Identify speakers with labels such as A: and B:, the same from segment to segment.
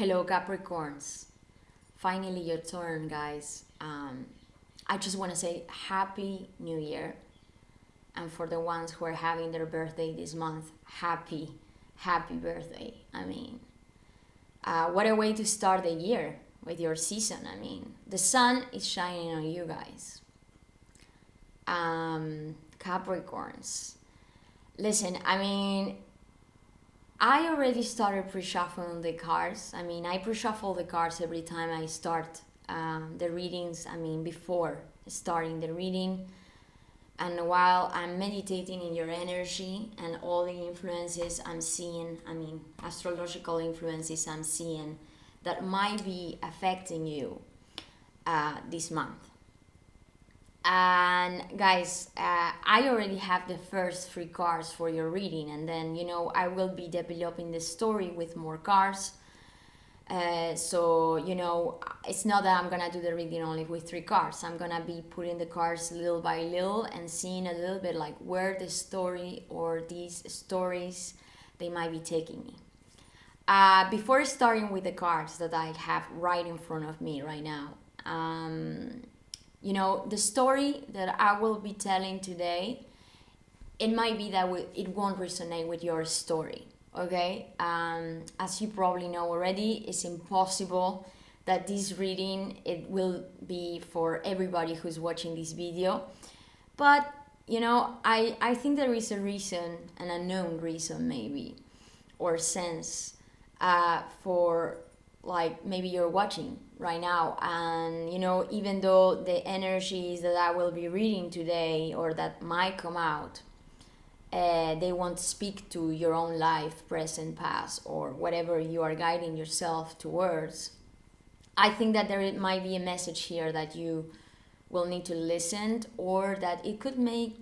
A: Hello, Capricorns. Finally, your turn, guys. I just want to say Happy New Year. And for the ones who are having their birthday this month, happy birthday. What a way to start the year with your season. The sun is shining on you guys. Capricorns. Listen, I already started pre-shuffling the cards. I pre-shuffle the cards every time I start the readings. Before starting the reading. And while I'm meditating in your energy and all the influences I'm seeing, astrological influences I'm seeing that might be affecting you this month. And guys, I already have the first 3 cards for your reading, and then I will be developing the story with more cards. So it's not that I'm gonna do the reading only with 3 cards. I'm gonna be putting the cards little by little and seeing a little bit like where the story or these stories they might be taking me. Before starting with the cards that I have right in front of me right now, the story that I will be telling today, it might be that it won't resonate with your story, okay? As you probably know already, it's impossible that this reading, it will be for everybody who's watching this video. But, I think there is a reason, an unknown reason maybe, or sense for like maybe you're watching right now, and even though the energies that I will be reading today or that might come out, they won't speak to your own life, present, past, or whatever you are guiding yourself towards. I think that there might be a message here that you will need to listen, or that it could make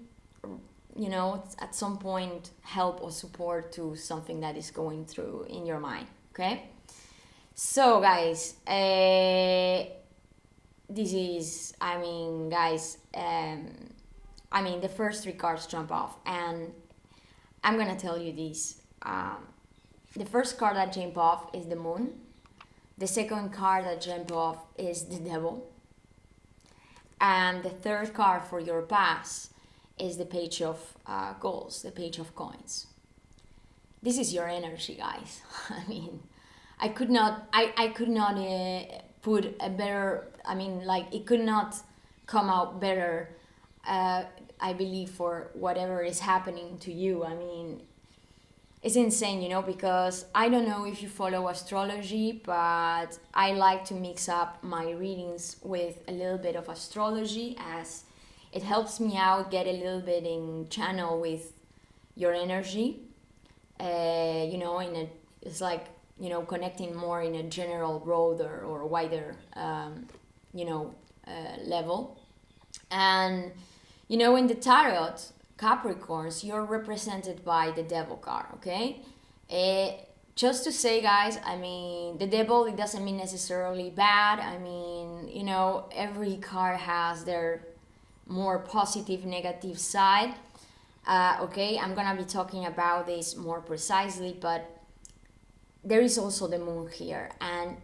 A: at some point help or support to something that is going through in your mind. Okay. So guys, this is, guys, the first 3 cards jump off, and I'm gonna tell you this. The first card that jump off is the moon. The second card that jump off is the devil. And the third card for your past is the page of goals, the page of coins. This is your energy, guys. I could not put a better, it could not come out better, I believe, for whatever is happening to you. It's insane, because I don't know if you follow astrology, but I like to mix up my readings with a little bit of astrology, as it helps me out, get a little bit in channel with your energy, it's like, connecting more in a general, broader or wider, level. And, in the tarot, Capricorns, you're represented by the devil card, okay? Just to say, guys, the devil, it doesn't mean necessarily bad. Every card has their more positive, negative side. Okay, I'm gonna be talking about this more precisely, but there is also the moon here, and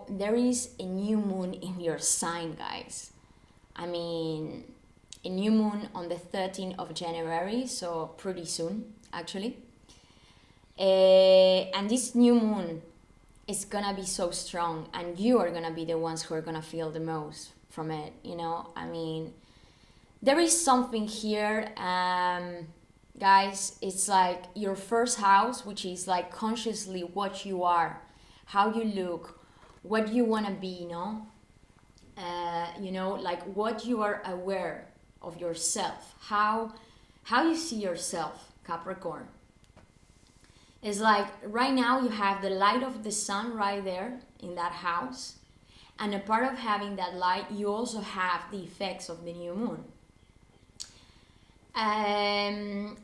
A: there is a new moon in your sign, guys. A new moon on the 13th of January, so pretty soon, actually. And this new moon is gonna be so strong, and you are gonna be the ones who are gonna feel the most from it, There is something here, guys, it's like your first house, which is like consciously what you are, how you look, what you want to be, like what you are aware of yourself, how you see yourself, Capricorn. It's like right now you have the light of the sun right there in that house, and a part of having that light, you also have the effects of the new moon. And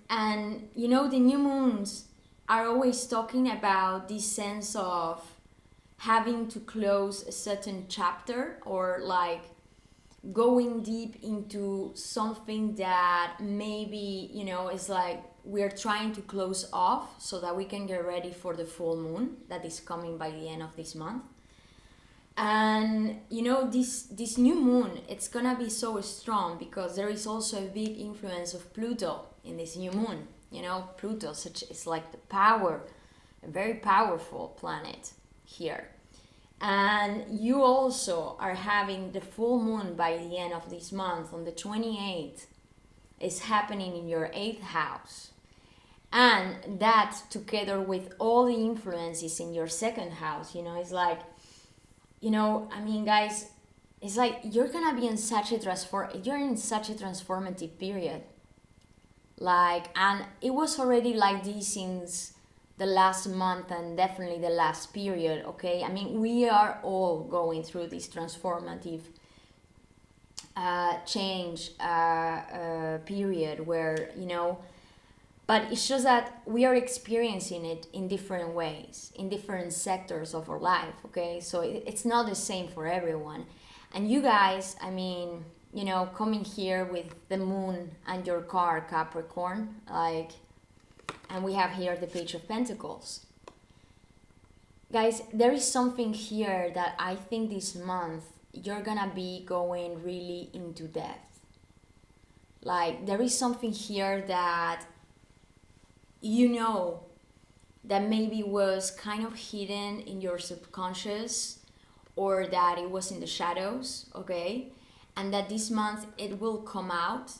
A: the new moons are always talking about this sense of having to close a certain chapter, or like going deep into something that maybe is like we're trying to close off so that we can get ready for the full moon that is coming by the end of this month. And you know, this new moon, it's gonna be so strong because there is also a big influence of Pluto in this new moon. You know, Pluto is like the power, a very powerful planet here. And you also are having the full moon by the end of this month on the 28th. Is happening in your 8th house. And that together with all the influences in your 2nd house, you know, it's like, you know, I mean, guys, it's like you're gonna be in such a transformative period. Like, and it was already like this since the last month and definitely the last period, okay? I mean, we are all going through this transformative change period where, you know, but it's just that we are experiencing it in different ways, in different sectors of our life, okay? So it's not the same for everyone. And you guys, I mean, you know, coming here with the moon and your car, Capricorn, like, and we have here the Page of Pentacles. Guys, there is something here that I think this month you're gonna be going really into depth. Like, there is something here that you know that maybe was kind of hidden in your subconscious, or that it was in the shadows, okay? And that this month it will come out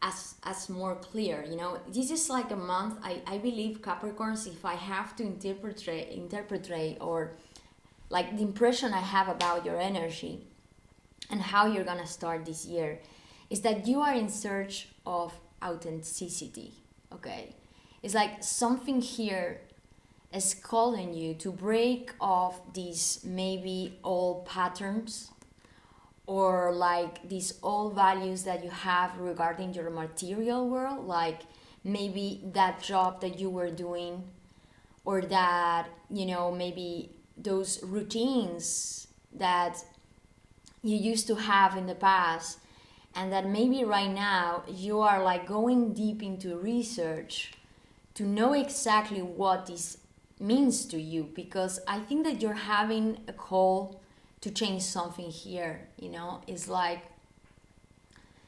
A: as more clear, you know? This is like a month, I believe, Capricorns, if I have to interpret or like the impression I have about your energy and how you're gonna start this year, is that you are in search of authenticity, okay? It's like something here is calling you to break off these maybe old patterns, or like these old values that you have regarding your material world, like maybe that job that you were doing, or that, you know, maybe those routines that you used to have in the past, and that maybe right now you are like going deep into research to know exactly what this means to you, because I think that you're having a call to change something here, you know? It's like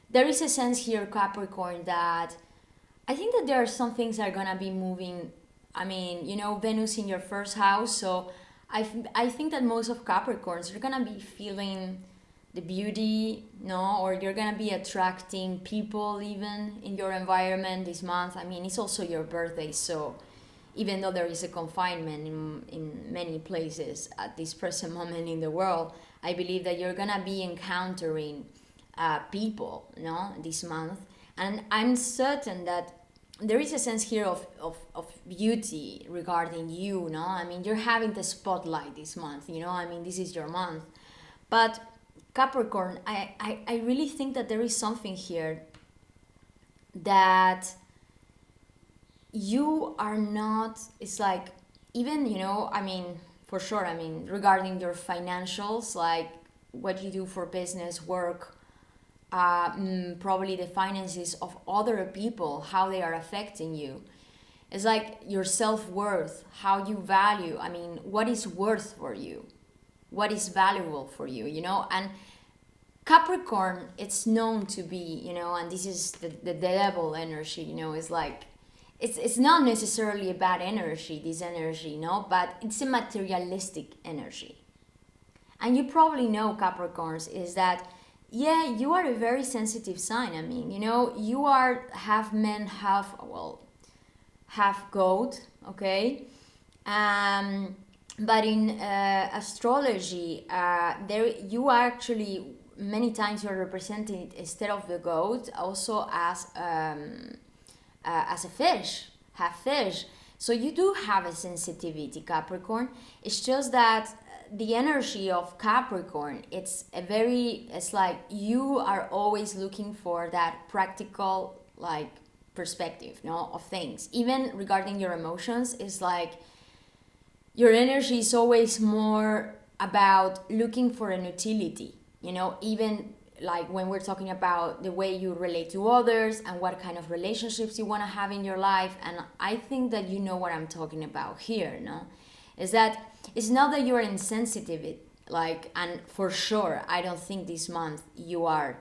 A: there is a sense here, Capricorn, that I think that there are some things that are gonna be moving. I mean, you know, Venus in your 1st house, so I think that most of Capricorns are gonna be feeling the beauty, no, or you're gonna be attracting people even in your environment this month. I mean, it's also your birthday, so even though there is a confinement in many places at this present moment in the world, I believe that you're gonna be encountering people, no, this month. And I'm certain that there is a sense here of beauty regarding you, no? I mean, you're having the spotlight this month, you know? I mean, this is your month. But Capricorn, I really think that there is something here that you are not, it's like, even, you know, I mean, for sure, I mean, regarding your financials, like what you do for business, work, probably the finances of other people, how they are affecting you. It's like your self-worth, how you value, I mean, what is worth for you? What is valuable for you, you know? And Capricorn, it's known to be, you know, and this is the devil energy, you know, it's like, it's not necessarily a bad energy, this energy, you know, but it's a materialistic energy. And you probably know, Capricorns, is that, yeah, you are a very sensitive sign. I mean, you know, you are half man, half goat, okay? But in astrology, there you are actually, many times you're represented instead of the goat also as a fish, half fish. So you do have a sensitivity, Capricorn. It's just that the energy of Capricorn, it's like you are always looking for that practical, like, perspective, no, of things. Even regarding your emotions, it's like your energy is always more about looking for an utility, you know, even like when we're talking about the way you relate to others and what kind of relationships you want to have in your life. And I think that you know what I'm talking about here, no? Is that it's not that you're insensitive, like, and for sure, I don't think this month you are.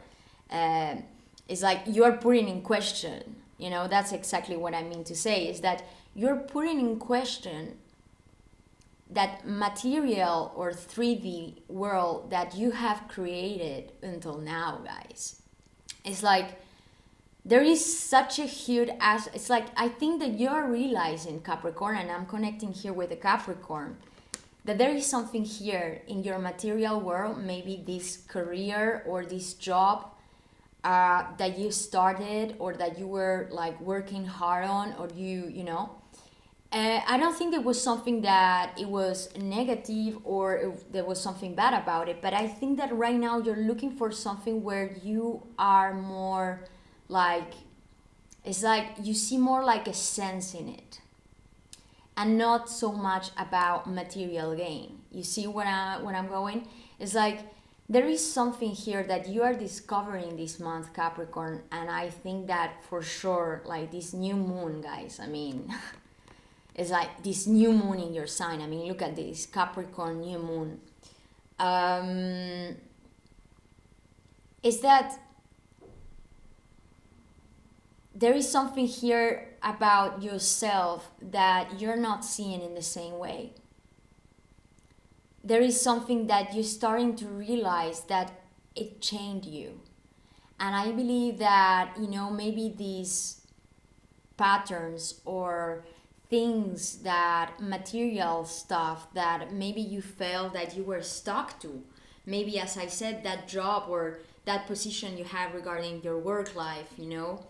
A: It's like you're putting in question, you know, that's exactly what I mean to say, is that you're putting in question that material or 3D world that you have created until now, guys. It's like there is such a huge it's like I think that you're realizing, Capricorn, and I'm connecting here with the Capricorn, that there is something here in your material world, maybe this career or this job that you started or that you were like working hard on, or you know, I don't think it was something that it was negative or there was something bad about it, but I think that right now you're looking for something where you are more like, it's like you see more like a sense in it and not so much about material gain. You see what I'm going? It's like there is something here that you are discovering this month, Capricorn, and I think that for sure, like this new moon, guys, I mean, it's like this new moon in your sign. I mean, look at this Capricorn new moon. Is that there is something here about yourself that you're not seeing in the same way. There is something that you're starting to realize that it changed you. And I believe that, you know, maybe these patterns or things, that material stuff that maybe you felt that you were stuck to, maybe, as I said, that job or that position you have regarding your work life, you know,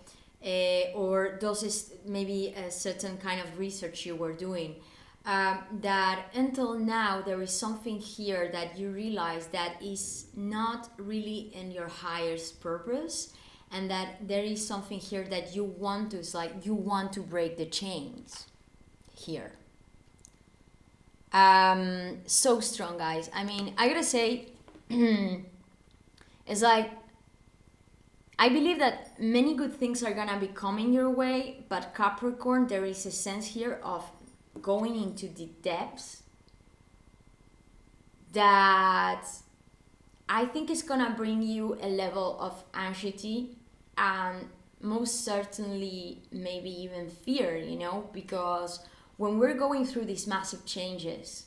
A: or those is maybe a certain kind of research you were doing, that until now there is something here that you realize that is not really in your highest purpose, and that there is something here that you want to, it's like you want to break the chains here. So strong, guys. I mean, I gotta say, it's like I believe that many good things are gonna be coming your way, but Capricorn, there is a sense here of going into the depths that I think is gonna bring you a level of anxiety and most certainly maybe even fear, you know, because when we're going through these massive changes,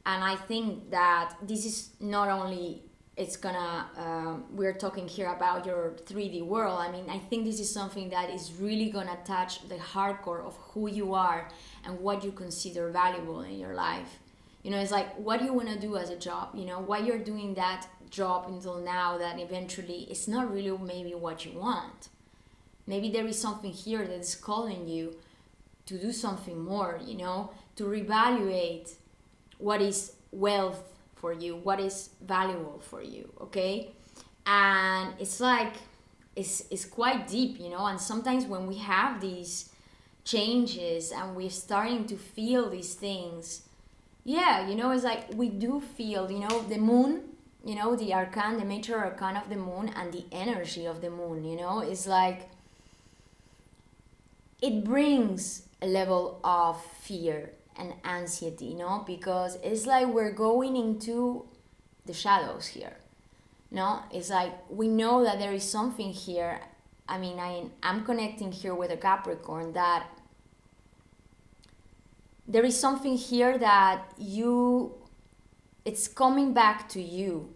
A: and I think that this is not only it's gonna we're talking here about your 3D world. I mean, I think this is something that is really gonna touch the hardcore of who you are and what you consider valuable in your life. You know, it's like what you want to do as a job, you know, why you're doing that job until now that eventually it's not really maybe what you want. Maybe there is something here that is calling you to do something more, you know, to reevaluate what is wealth for you, what is valuable for you, okay? And it's like, it's quite deep, you know, and sometimes when we have these changes and we're starting to feel these things, yeah, you know, it's like we do feel, you know, the moon, you know, the arcane, the major arcane of the moon and the energy of the moon, you know, it's like it brings a level of fear and anxiety, you know, because it's like we're going into the shadows here. No, it's like we know that there is something here. I mean, I'm connecting here with a Capricorn that there is something here that it's coming back to you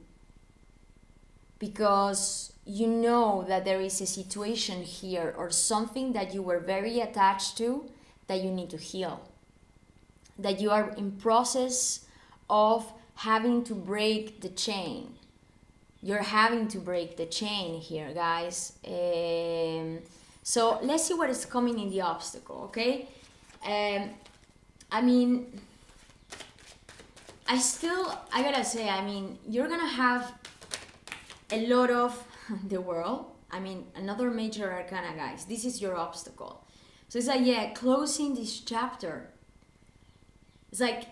A: because you know that there is a situation here or something that you were very attached to that you need to heal, that you are in process of having to break the chain. You're having to break the chain here, guys. So let's see what is coming in the obstacle, okay? I mean, I gotta say, I mean, you're gonna have a lot of the world. I mean, another major arcana, guys. This is your obstacle. So it's like, yeah, closing this chapter. It's like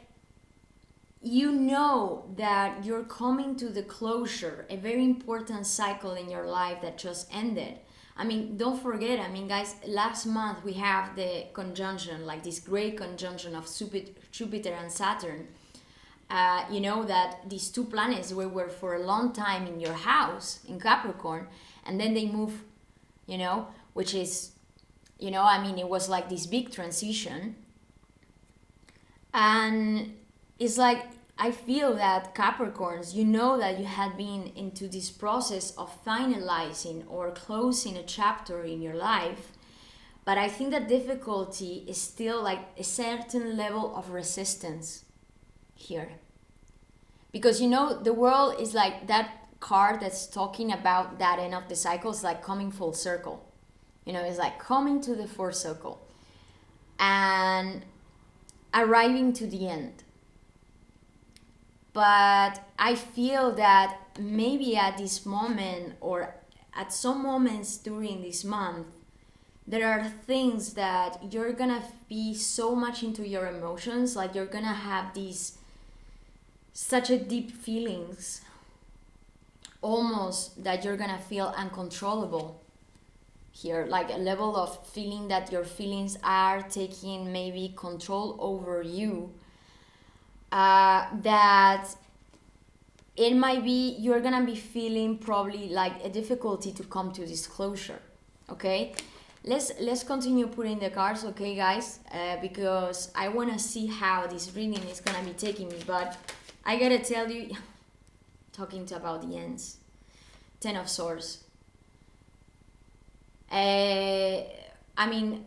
A: you know that you're coming to the closure, a very important cycle in your life that just ended. I mean, don't forget, I mean, guys, last month we have the conjunction, like this great conjunction of Jupiter and Saturn. You know that these two planets were for a long time in your house in Capricorn, and then they move, you know, which is, you know, I mean, it was like this big transition. And it's like, I feel that Capricorns, you know that you had been into this process of finalizing or closing a chapter in your life, but I think that difficulty is still like a certain level of resistance here. Because you know, the world is like that card that's talking about that end of the cycle is like coming full circle. You know, it's like coming to the fourth circle and arriving to the end. But I feel that maybe at this moment or at some moments during this month, there are things that you're gonna be so much into your emotions, like you're gonna have these such a deep feelings, almost that you're gonna feel uncontrollable here, like a level of feeling that your feelings are taking maybe control over you, that it might be you're gonna be feeling probably like a difficulty to come to this closure. Okay, let's continue putting the cards, okay guys, because I want to see how this reading is gonna be taking me. But I gotta tell you, talking about the ends, Ten of Swords. I mean,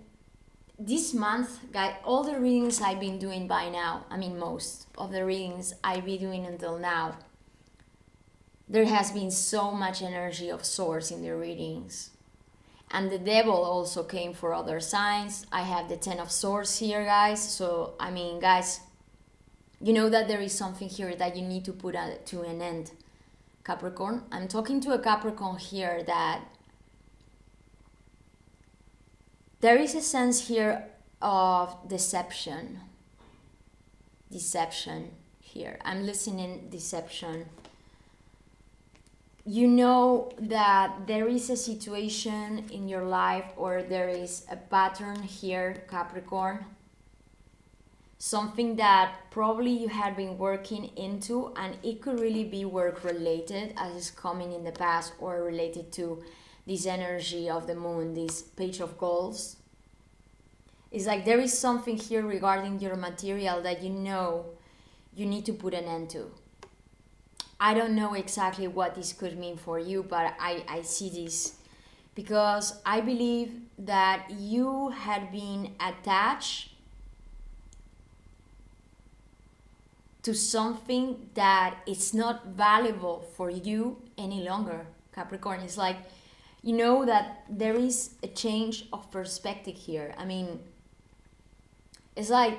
A: this month, guys, all the readings I've been doing by now, I mean most of the readings I've been doing until now, there has been so much energy of Swords in the readings. And the devil also came for other signs. I have the Ten of Swords here, guys. So, I mean, guys, you know that there is something here that you need to put to an end, Capricorn. I'm talking to a Capricorn here that there is a sense here of deception. Deception here. I'm listening, deception. You know that there is a situation in your life or there is a pattern here, Capricorn. Something that probably you had been working into, and it could really be work related as is coming in the past, or related to this energy of the moon, this Page of Goals. It's like there is something here regarding your material that you know you need to put an end to. I don't know exactly what this could mean for you, but I see this because I believe that you had been attached to something that is not valuable for you any longer, Capricorn. It's like, you know that there is a change of perspective here. I mean, it's like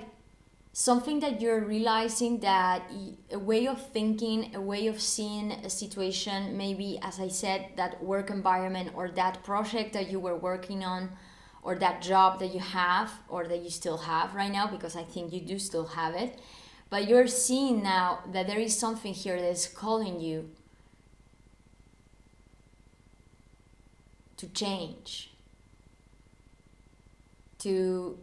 A: something that you're realizing that a way of thinking, a way of seeing a situation, maybe, as I said, that work environment or that project that you were working on, or that job that you have or that you still have right now, because I think you do still have it. But you're seeing now that there is something here that is calling you to change, to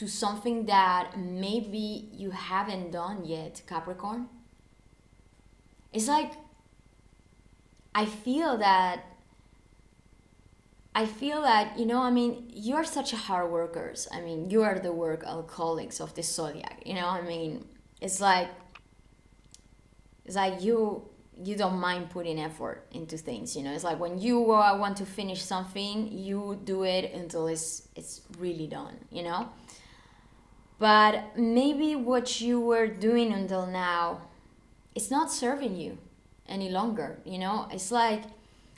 A: something that maybe you haven't done yet, Capricorn. It's like, I feel that, you know, I mean, you're such a hard workers. I mean, you are the work alcoholics of the zodiac, you know, I mean, it's like you don't mind putting effort into things, you know. It's like when you want to finish something, you do it until it's really done, you know. But maybe what you were doing until now, it's not serving you any longer, you know. It's like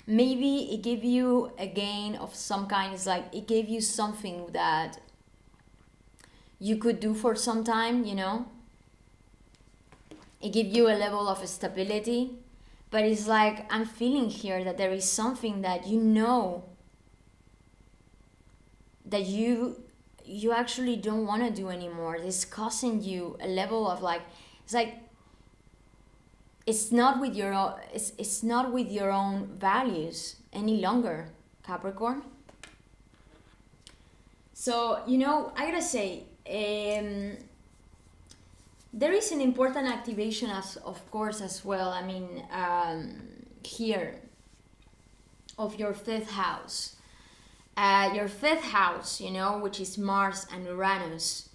A: maybe it gave you a gain of some kind. It's like it gave you something that you could do for some time, you know. It gives you a level of stability, but it's like I'm feeling here that there is something that you know that you actually don't want to do anymore. This causing you a level of like, it's like it's not with your own, it's not with your own values any longer, Capricorn. So, you know, I gotta say, there is an important activation, as of course, as well. I mean, here of your fifth house. Your fifth house, you know, which is Mars and Uranus,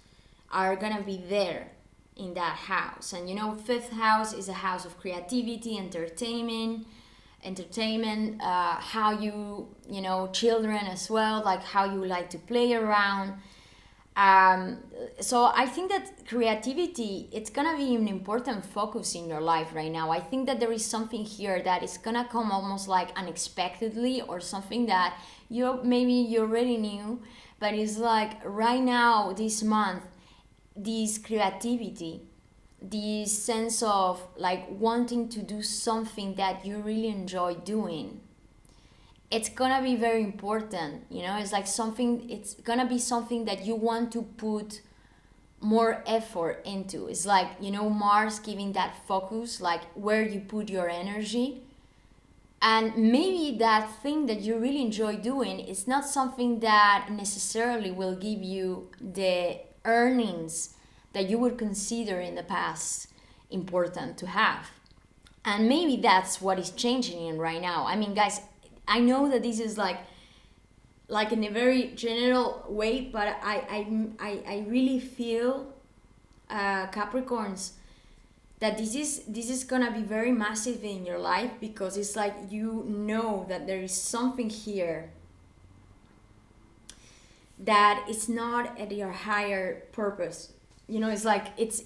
A: are gonna be there in that house. And you know, fifth house is a house of creativity, entertainment, how you know, children as well, like how you like to play around. So I think that creativity, it's gonna be an important focus in your life right now. I think that there is something here that is gonna come almost like unexpectedly, or something that you already knew, but it's like right now, this month, this creativity, this sense of like wanting to do something that you really enjoy doing, it's gonna be very important. You know, it's like something, it's gonna be something that you want to put more effort into. It's like, you know, Mars giving that focus, like where you put your energy. And maybe that thing that you really enjoy doing is not something that necessarily will give you the earnings that you would consider in the past important to have. And maybe that's what is changing in right now. I mean, guys, I know that this is like in a very general way, but I really feel, Capricorns, that this is gonna be very massive in your life, because it's like, you know, that there is something here that is not at your higher purpose. You know, it's like it's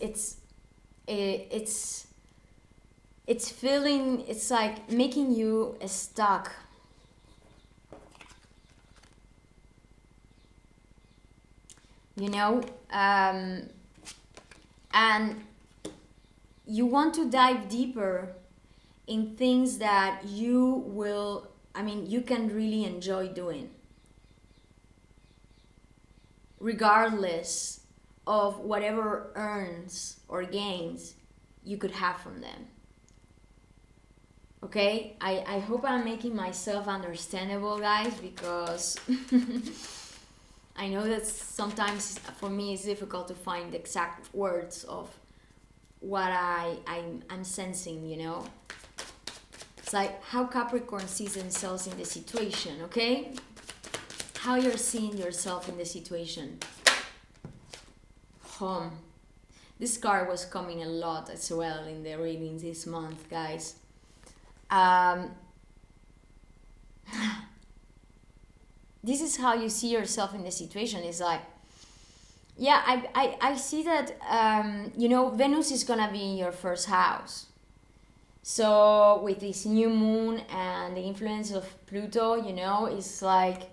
A: feeling, it's like making you stuck. You know, and you want to dive deeper in things that you can really enjoy doing, regardless of whatever earns or gains you could have from them. Okay, I hope I'm making myself understandable, guys, because I know that sometimes for me it's difficult to find the exact words of what I'm sensing, you know. It's like how Capricorn sees themselves in the situation, okay? How you're seeing yourself in the situation. Home. This card was coming a lot as well in the readings this month, guys. This is how you see yourself in the situation. It's like, yeah, I see that, you know, Venus is gonna be in your first house. So with this new moon and the influence of Pluto, you know, it's like,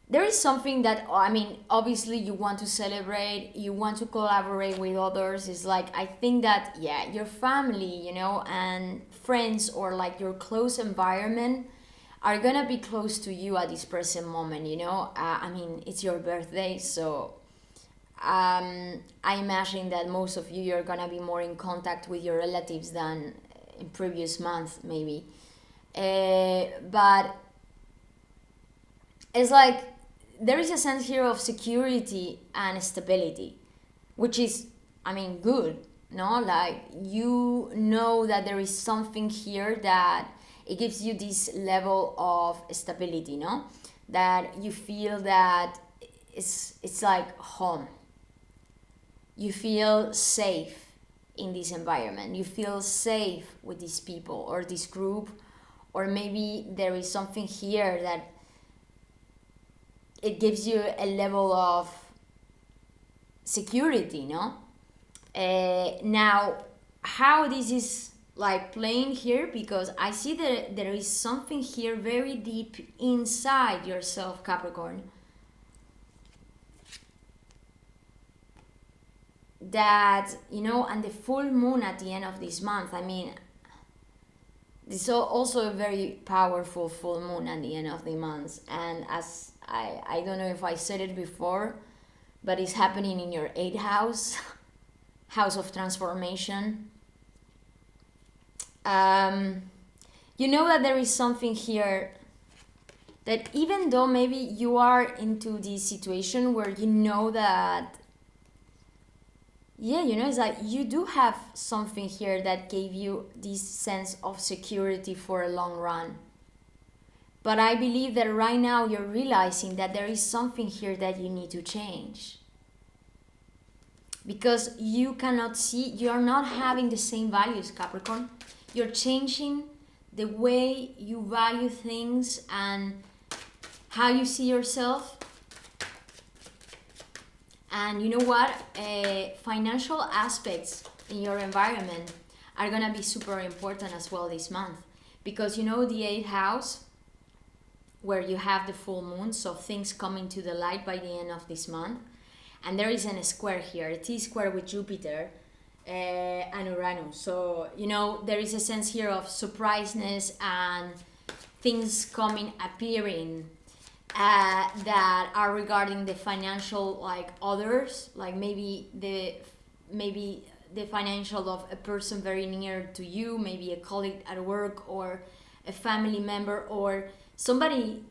A: there is something that, I mean, obviously you want to celebrate, you want to collaborate with others. It's like, I think that, yeah, your family, you know, and friends, or like your close environment, are gonna be close to you at this present moment, you know. I mean, it's your birthday, so I imagine that most of you, you're gonna be more in contact with your relatives than in previous months, maybe. But it's like, there is a sense here of security and stability, which is, I mean, good, no? Like, you know that there is something here that it gives you this level of stability, no? That you feel that it's like home. You feel safe in this environment. You feel safe with these people or this group, or maybe there is something here that it gives you a level of security, no? Now, how this is like playing here, because I see that there is something here very deep inside yourself, Capricorn, that, you know, and the full moon at the end of this month, I mean, this is also a very powerful full moon at the end of the month. And as I don't know if I said it before, but it's happening in your 8th house, house of transformation. You know that there is something here that even though maybe you are into this situation where you know that, yeah, you know, it's like you do have something here that gave you this sense of security for a long run. But I believe that right now you're realizing that there is something here that you need to change. Because you cannot see, you're not having the same values, Capricorn. You're changing the way you value things and how you see yourself. And you know what? Financial aspects in your environment are gonna be super important as well this month. Because you know the 8th house, where you have the full moon, so things coming to the light by the end of this month. And there is a square here, a T-square with Jupiter and Uranus. So, you know, there is a sense here of surpriseness and things coming, appearing that are regarding the financial, like others, like maybe the financial of a person very near to you, maybe a colleague at work or a family member or somebody,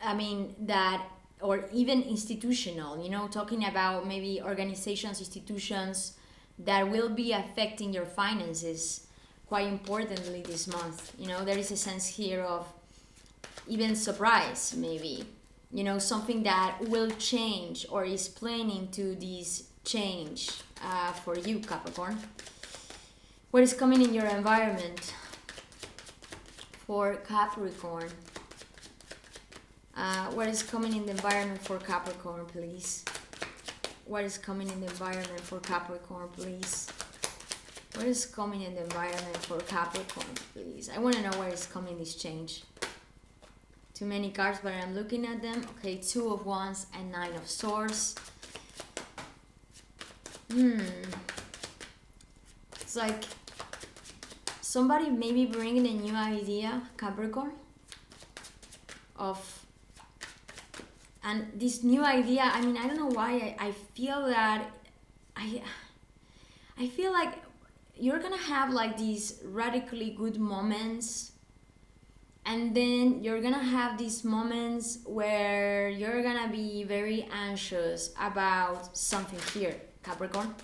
A: I mean, that, or even institutional, you know, talking about maybe organizations, institutions that will be affecting your finances quite importantly this month. You know, there is a sense here of even surprise, maybe, you know, something that will change or is planning to this change for you, Capricorn. What is coming in your environment for Capricorn? What is coming in the environment for Capricorn, please? What is coming in the environment for Capricorn, please? What is coming in the environment for Capricorn, please? I want to know where is coming this change. Too many cards, but I'm looking at them. Okay, 2 of Wands and 9 of Swords. It's like somebody maybe bringing a new idea, Capricorn, of, and this new idea, I mean, I don't know why I feel that I feel like you're gonna have like these radically good moments, and then you're gonna have these moments where you're gonna be very anxious about something here, Capricorn.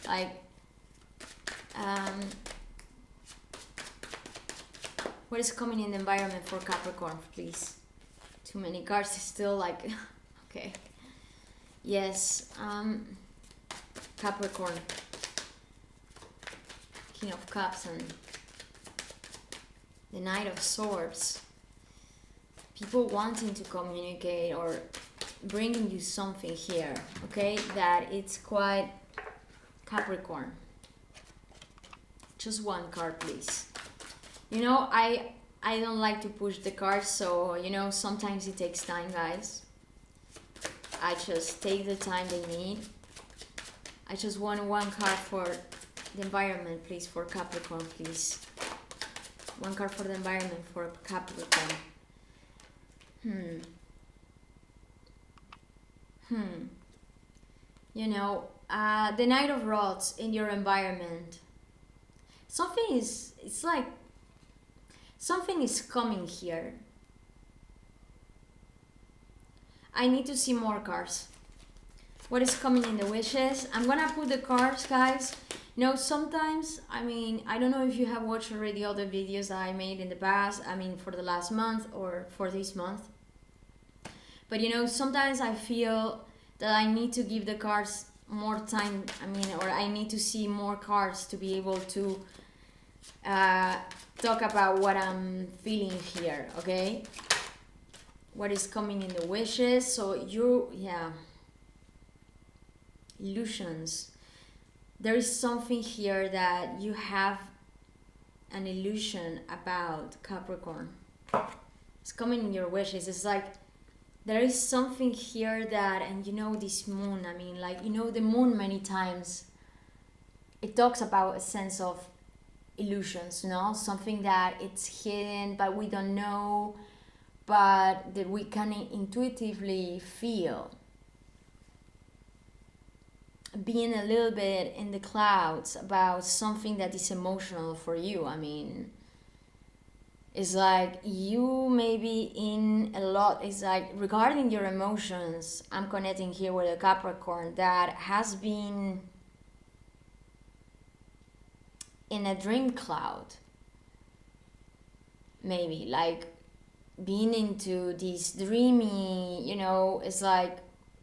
A: Like what is coming in the environment for Capricorn, please? Too many cards, still like okay, yes. Capricorn, King of Cups and the Knight of Swords. People wanting to communicate or bringing you something here, okay, that it's quite Capricorn. Just one card, please. You know, I don't like to push the cards, so, you know, sometimes it takes time, guys. I just take the time they need. I just want one card for the environment, please, for Capricorn, please. One card for the environment for Capricorn. You know, the Knight of Rods in your environment. It's like something is coming here. I need to see more cards. What is coming in the wishes? I'm gonna put the cards, guys. You know, sometimes, I mean, I don't know if you have watched already other videos that I made in the past, I mean, for the last month or for this month. But, you know, sometimes I feel that I need to give the cards more time, I mean, or I need to see more cards to be able to talk about what I'm feeling here, okay? What is coming in the wishes? So illusions. There is something here that you have an illusion about, Capricorn. It's coming in your wishes. It's like there is something here that, and you know, this moon, I mean, like, you know, the moon many times, it talks about a sense of illusions, you know, something that it's hidden, but we don't know, but that we can intuitively feel. being a little bit in the clouds about something that is emotional for you. I mean, it's like you maybe in a lot, it's like regarding your emotions, I'm connecting here with a Capricorn that has been in a dream cloud, maybe like being into this dreamy, it's like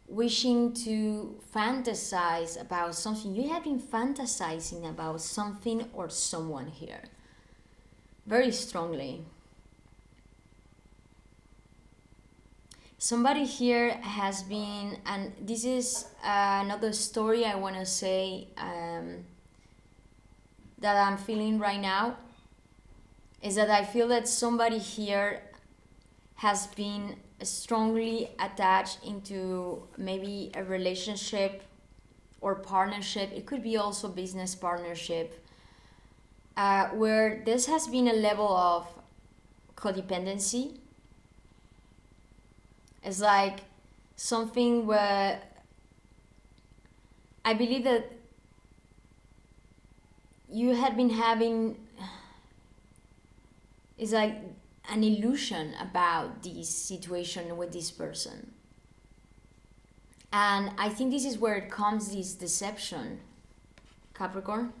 A: wishing to fantasize about something. You have been fantasizing about something or someone here very strongly. Somebody here has been, and this is another story I want to say that I'm feeling right now, is that I feel that somebody here has been strongly attached into maybe a relationship or partnership. It could be also business partnership, where this has been a level of codependency. It's like something where I believe that you had been having, it's like an illusion about this situation with this person. And I think this is where it comes, this deception, Capricorn.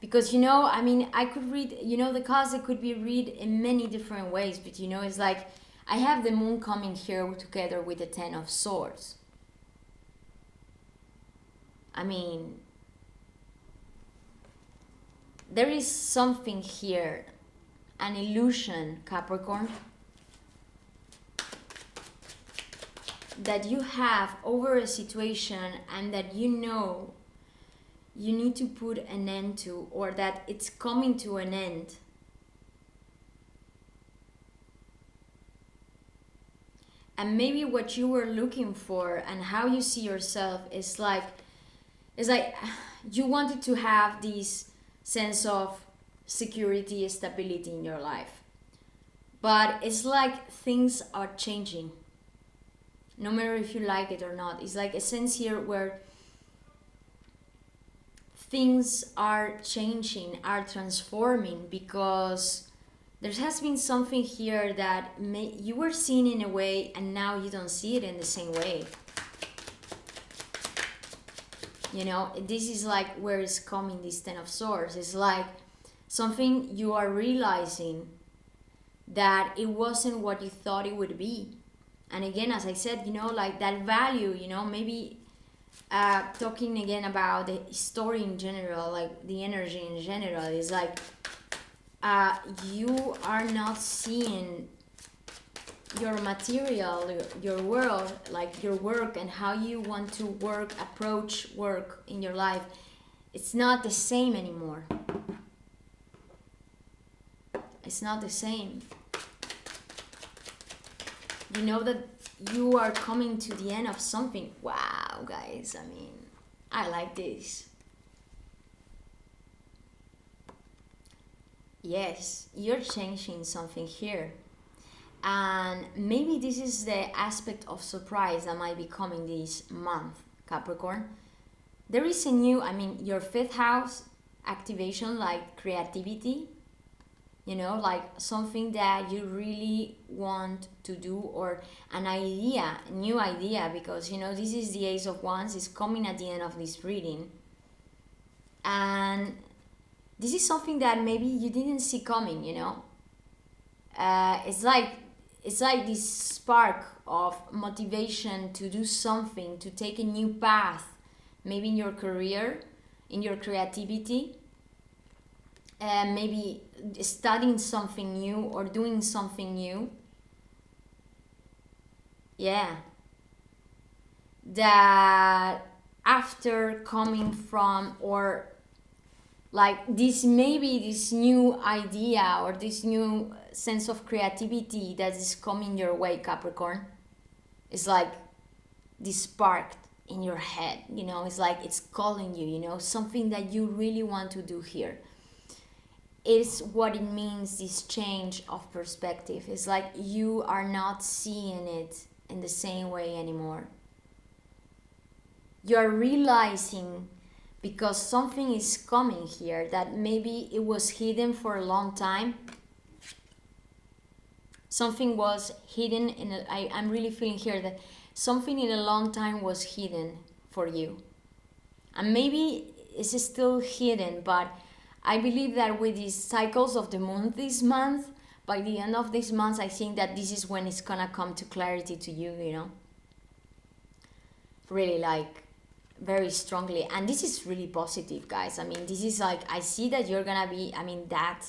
A: Because, I could read, the cards, it could be read in many different ways. But, it's like I have the moon coming here together with the 10 of Swords. I mean, there is something here, an illusion, Capricorn, that you have over a situation and that you need to put an end to, or that it's coming to an end. And maybe what you were looking for and how you see yourself is like you wanted to have this sense of security, stability in your life. But it's like things are changing. No matter if you like it or not. It's like a sense here where things are changing, are transforming, because there has been something here that you were seeing in a way and now you don't see it in the same way. This is like where it's coming, this 10 of Swords. It's like something you are realizing that it wasn't what you thought it would be. And again, as I said, like that value, maybe talking again about the story in general, like the energy in general, is like you are not seeing your material, your world, like your work and how you want to approach work in your life. It's not the same anymore. It's not the same. You know that you are coming to the end of something. Wow, guys, I like this. Yes, you're changing something here. And maybe this is the aspect of surprise that might be coming this month, Capricorn. There is a new, your 5th house activation, like creativity, like something that you really want to do, or an idea, a new idea, because, this is the Ace of Wands, is coming at the end of this reading. And this is something that maybe you didn't see coming, It's like this spark of motivation to do something, to take a new path, maybe in your career, in your creativity, maybe studying something new or doing something new. Yeah. That after coming from, or like this, maybe this new idea or this new sense of creativity that is coming your way, Capricorn, is like this spark in your head, it's like it's calling you, something that you really want to do here. It's what it means, this change of perspective. It's like you are not seeing it in the same way anymore. you're realizing, because something is coming here that maybe it was hidden for a long time. Something was hidden I'm really feeling here that something in a long time was hidden for you. And maybe it's still hidden, but I believe that with these cycles of the moon this month, by the end of this month, I think that this is when it's gonna come to clarity to you, you know? Really, like, very strongly. And this is really positive, guys. I mean, this is like, I see that you're gonna be, I mean, that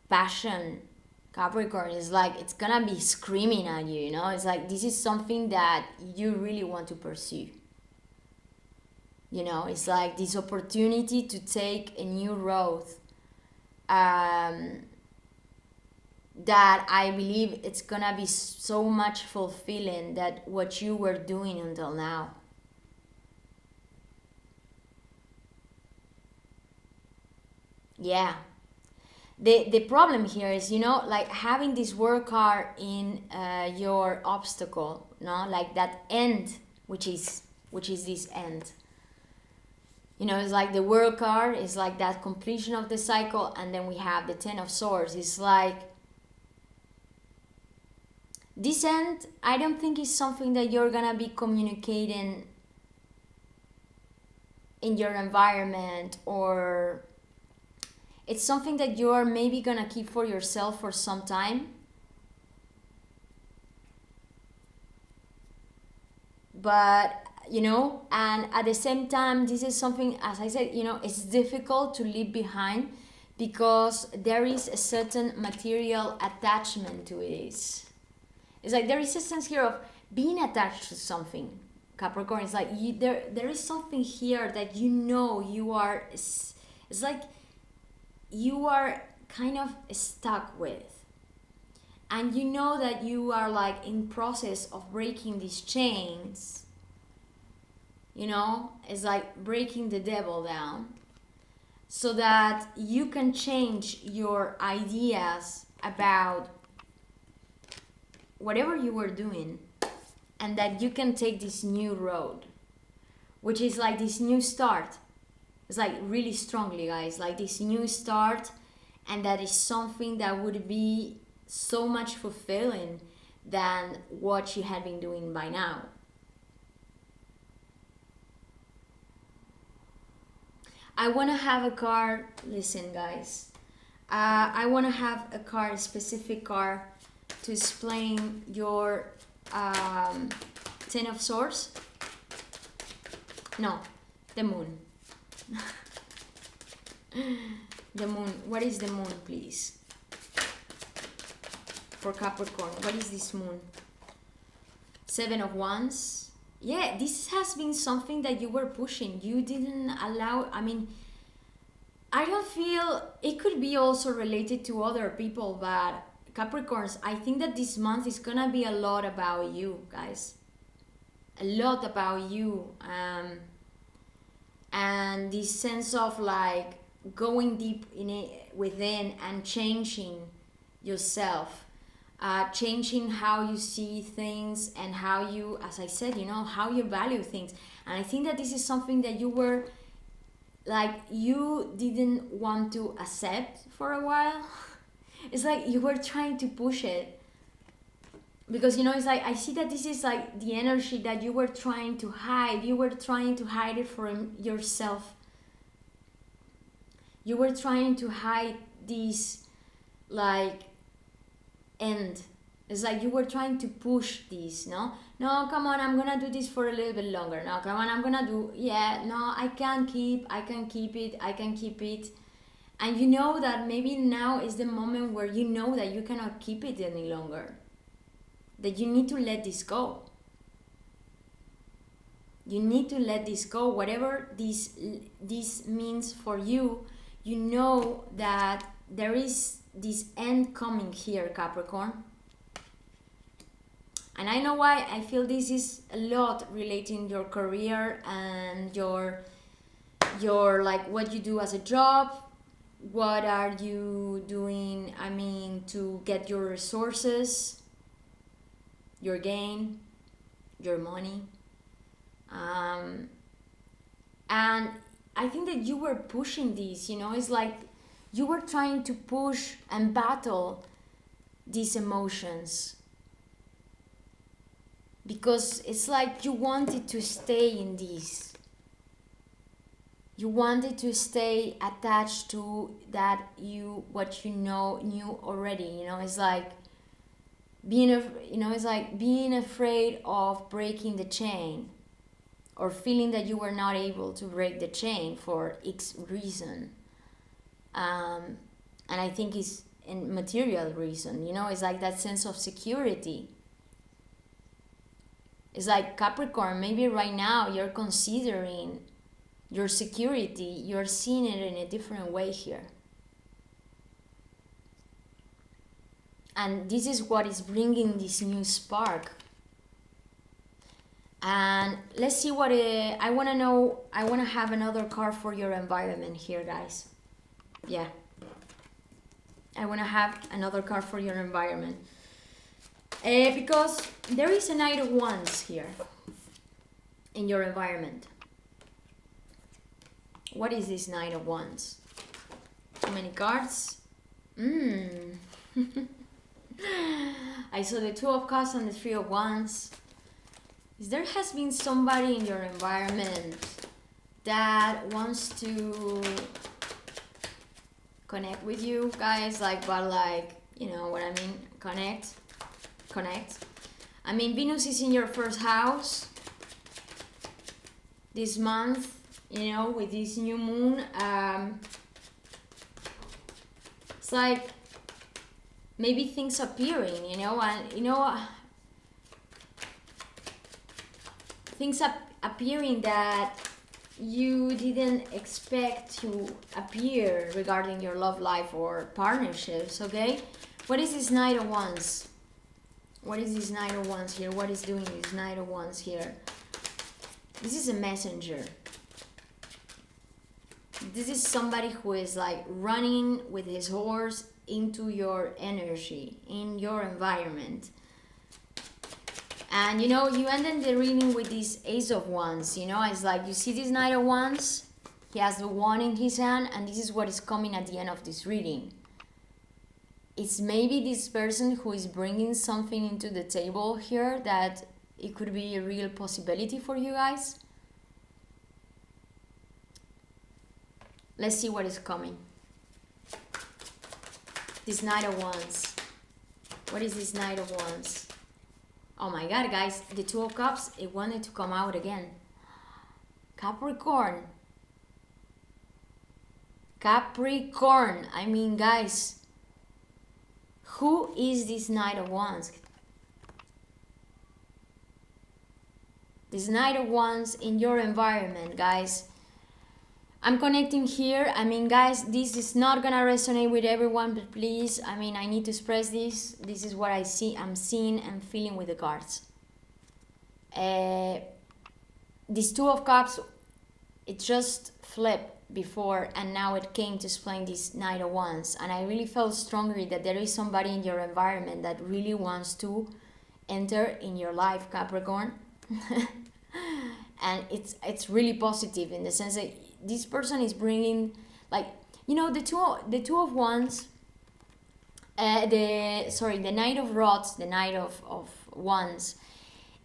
A: passion, Capricorn, is like, it's gonna be screaming at you, you know? It's like, this is something that you really want to pursue. You know, it's like this opportunity to take a new road, that I believe it's gonna be so much fulfilling that what you were doing until now. Yeah. The problem here is, you know, like having this work card in your obstacle, no, like that end, which is this end. You know, it's like the work card is like that completion of the cycle, and then we have the Ten of Swords. It's like this end, I don't think is something that you're gonna be communicating in your environment, or it's something that you're maybe gonna keep for yourself for some time. But, you know, and at the same time, this is something, as I said, you know, it's difficult to leave behind because there is a certain material attachment to it. It's like there is a sense here of being attached to something. Capricorn, it's like there is something here that you know you are, it's like you are kind of stuck with, and you know that you are like in process of breaking these chains. You know, it's like breaking the devil down so that you can change your ideas about whatever you were doing, and that you can take this new road, which is like this new start. It's like really strongly, guys, like this new start, and that is something that would be so much fulfilling than what you had been doing by now. I want to have a card. Listen, guys, I want to have a card, a specific card, to explain your Ten of Swords. No, the moon. The moon. What is the moon, please? For Capricorn, what is this moon? Seven of Wands. Yeah, this has been something that you were pushing. You didn't allow, I mean, I don't feel, it could be also related to other people, but Capricorns, I think that this month is gonna be a lot about you, guys. A lot about you. And this sense of like going deep in it within and changing yourself, changing how you see things and how you, as I said, you know, how you value things. And I think that this is something that you were like, you didn't want to accept for a while. It's like you were trying to push it, because, you know, it's like I see that this is like the energy that you were trying to hide. You were trying to hide it from yourself. You were trying to hide this like end. It's like you were trying to push this. No, come on, I'm gonna do this for a little bit longer. No, come on, I'm gonna do, yeah, no, I can keep it. And you know that maybe now is the moment where you know that you cannot keep it any longer, that you need to let this go. You need to let this go, whatever this means for you. You know that there is this end coming here, Capricorn. And I know why I feel this is a lot relating your career and your like what you do as a job. What are you doing, I mean, to get your resources, your gain, your money. And I think that you were pushing this, you know, it's like you were trying to push and battle these emotions, because it's like you wanted to stay in this. You wanted to stay attached to that what you knew already. You know, it's like being afraid of breaking the chain, or feeling that you were not able to break the chain for X reason. And I think it's a material reason. You know, it's like that sense of security. It's like Capricorn, maybe right now you're considering your security, you're seeing it in a different way here. And this is what is bringing this new spark. And let's see what I want to know. I want to have another card for your environment here, guys. Yeah. I want to have another card for your environment. Because there is a Knight of Wands here in your environment. What is this Knight of Wands? How many cards? I saw the Two of Cups and the Three of Wands. There has been somebody in your environment that wants to connect with you, guys, but you know what I mean, connect. I mean, Venus is in your first house this month, you know, with this new moon. It's like maybe things appearing, you know, and you know, things appearing that you didn't expect to appear regarding your love life or partnerships. Okay, what is this Knight of Wands? What is this Knight of Wands here? What is doing this Knight of Wands here? This is a messenger. This is somebody who is like running with his horse into your energy, in your environment. And you know, you ended the reading with this Ace of Wands. You know, it's like you see this Knight of Wands, he has the wand in his hand, and this is what is coming at the end of this reading. It's maybe this person who is bringing something into the table here that it could be a real possibility for you guys. Let's see what is coming. This Knight of Wands. What is this Knight of Wands? Oh my god, guys, the Two of Cups, it wanted to come out again. Capricorn. Capricorn. I mean, guys, who is this Knight of Wands? This Knight of Wands in your environment, guys. I'm connecting here. I mean, guys, this is not gonna resonate with everyone, but please, I mean, I need to express this. This is what I'm seeing and feeling with the cards. This Two of Cups, it just flipped before, and now it came to explain this Knight of Wands. And I really felt strongly that there is somebody in your environment that really wants to enter in your life, Capricorn. And it's really positive in the sense that this person is bringing, like, you know, the two of Wands, the Knight of Rods, the Knight of Wands,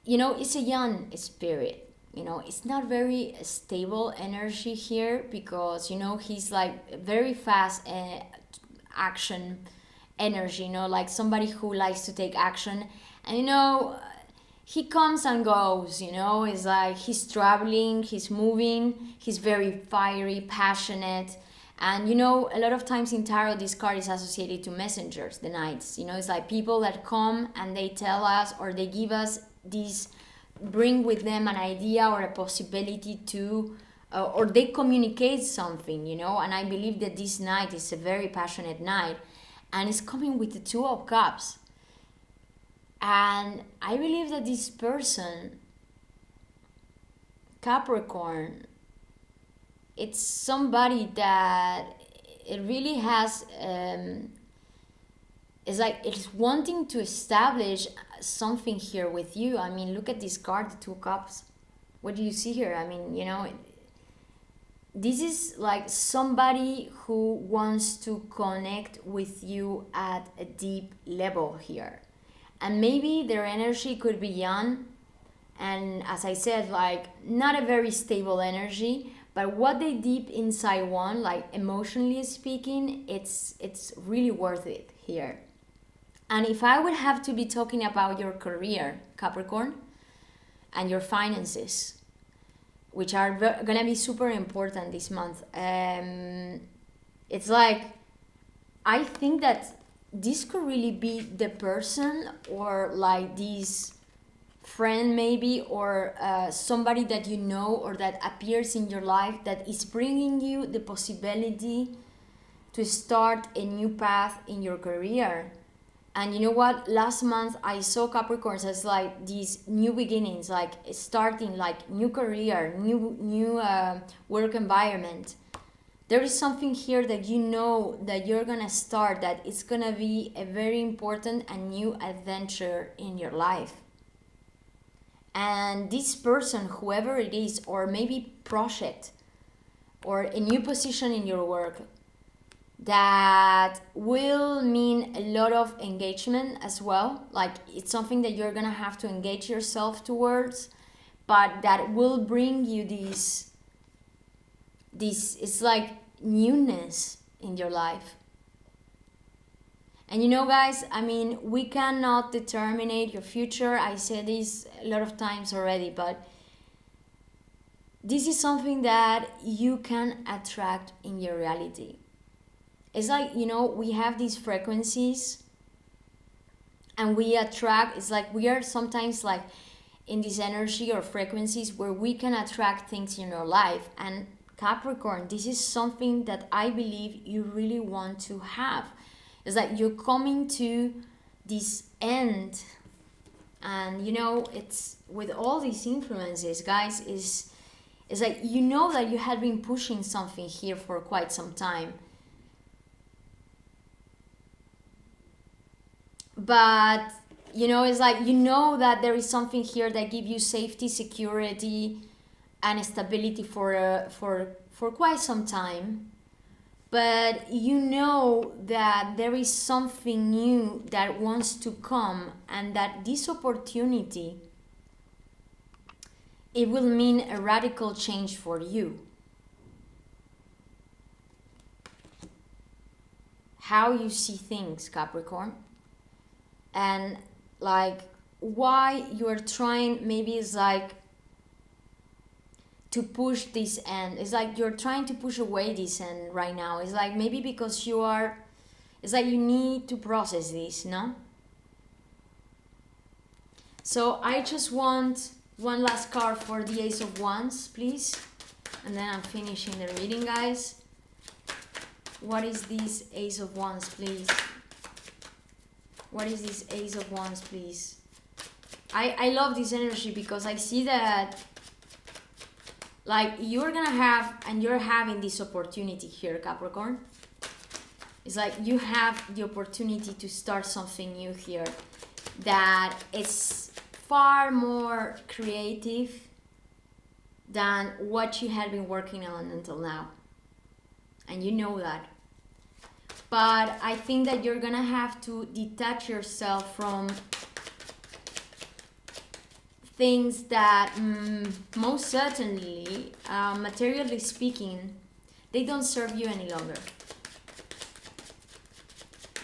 A: you know, it's a young spirit. You know, it's not very stable energy here, because, you know, he's like very fast action energy, you know, like somebody who likes to take action. And, you know, he comes and goes, you know, it's like he's traveling, he's moving, he's very fiery, passionate. And, you know, a lot of times in tarot, this card is associated to messengers, the knights. You know, it's like people that come and they tell us, or they give us this, bring with them an idea or a possibility to, or they communicate something, you know. And I believe that this knight is a very passionate knight, and it's coming with the Two of Cups. And I believe that this person, Capricorn, it's somebody that it really has, it's like it's wanting to establish something here with you. I mean, look at this card, the Two of Cups. what do you see here? I mean, this is like somebody who wants to connect with you at a deep level here. And maybe their energy could be young, and as I said, like not a very stable energy, but what they deep inside want, like emotionally speaking, it's really worth it here. And if I would have to be talking about your career, Capricorn, and your finances, which are gonna be super important this month, it's like, I think that this could really be the person, or like this friend maybe, or somebody that you know or that appears in your life that is bringing you the possibility to start a new path in your career. And you know what? Last month I saw Capricorns as like these new beginnings, like starting like new career, new work environment. There is something here that you know that you're gonna start, that it's gonna be a very important and new adventure in your life. And this person, whoever it is, or maybe project, or a new position in your work, that will mean a lot of engagement as well. Like it's something that you're gonna have to engage yourself towards, but that will bring you this it's like newness in your life. And guys, I mean, we cannot determine your future. I said this a lot of times already, but this is something that you can attract in your reality. It's like, we have these frequencies and we attract. It's like we are sometimes like in this energy or frequencies where we can attract things in our life. And Capricorn, this is something that I believe you really want to have. It's like you're coming to this end, and it's with all these influences, guys, is like that you had been pushing something here for quite some time. But it's like that there is something here that gives you safety, security, and stability for quite some time. But that there is something new that wants to come, and that this opportunity, it will mean a radical change for you. How you see things, Capricorn. And like why you're trying, maybe it's like to push this end. It's like you're trying to push away this end right now. It's like maybe because it's like you need to process this, no? So I just want one last card for the Ace of Wands, please. And then I'm finishing the reading, guys. What is this Ace of Wands, please? What is this Ace of Wands, please? I love this energy because I see that like you're gonna have, and you're having this opportunity here, Capricorn. It's like you have the opportunity to start something new here that is far more creative than what you had been working on until now. And you know that. But I think that you're gonna have to detach yourself from things that most certainly, materially speaking, they don't serve you any longer.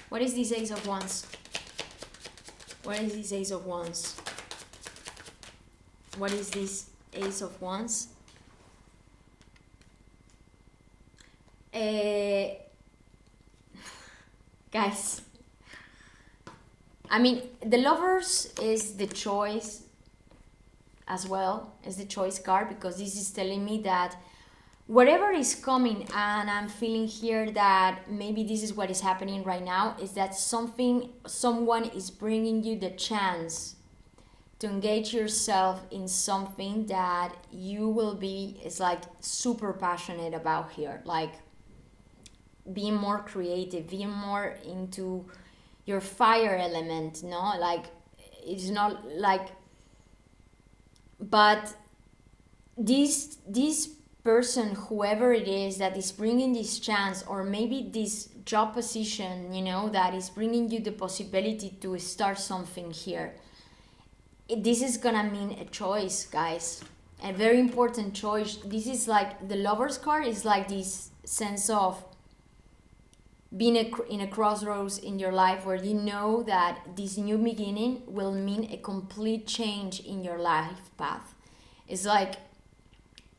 A: What is this Ace of Wands? What is this Ace of Wands? What is this Ace of Wands? Guys, I mean, the Lovers is the choice as well, as the choice card, because this is telling me that whatever is coming, and I'm feeling here that maybe this is what is happening right now, is that someone is bringing you the chance to engage yourself in something that you will be, is like super passionate about here, like being more creative, being more into your fire element, no? Like, it's not like, but this person, whoever it is that is bringing this chance, or maybe this job position, you know, that is bringing you the possibility to start something here, this is gonna mean a choice, guys, a very important choice. This is like the Lover's card is like this sense of being in a crossroads in your life, where you know that this new beginning will mean a complete change in your life path. It's like,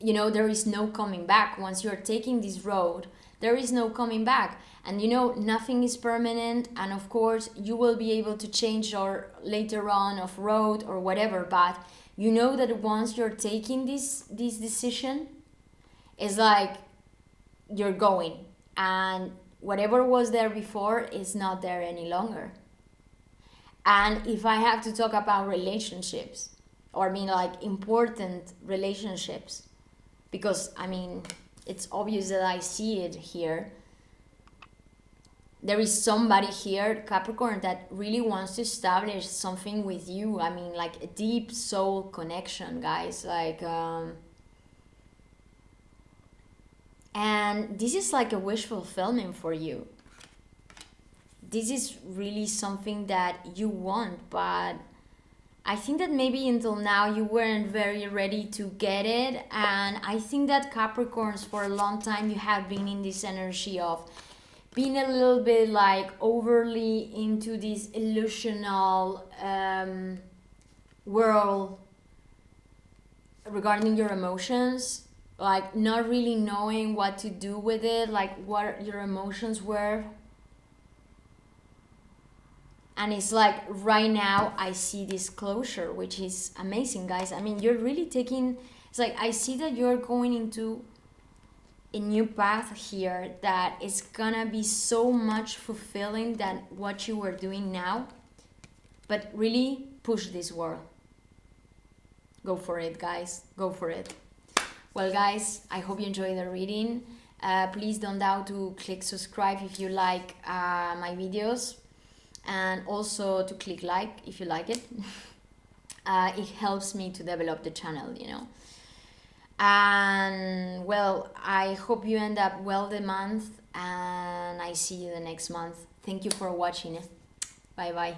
A: you know, there is no coming back. Once you're taking this road, there is no coming back. And you know, nothing is permanent, and of course you will be able to change or later on of road or whatever, but you know that once you're taking this decision, it's like you're going, and whatever was there before is not there any longer. And if I have to talk about relationships, or I mean like important relationships, because I mean it's obvious that I see it here, there is somebody here, Capricorn, that really wants to establish something with you. I mean, like a deep soul connection, guys, like and this is like a wish fulfillment for you. This is really something that you want, but I think that maybe until now you weren't very ready to get it. And I think that Capricorns, for a long time, you have been in this energy of being a little bit like overly into this illusional world regarding your emotions, like not really knowing what to do with it, like what your emotions were. And it's like right now I see this closure, which is amazing, guys. I mean, you're really taking, it's like I see that you're going into a new path here that is gonna be so much fulfilling than what you were doing now. But really push this world. Go for it, guys. Go for it. Well, guys, I hope you enjoyed the reading. Please don't doubt to click subscribe if you like my videos, and also to click like if you like it. It helps me to develop the channel, you know. And well, I hope you end up well the month, and I see you the next month. Thank you for watching. Bye bye.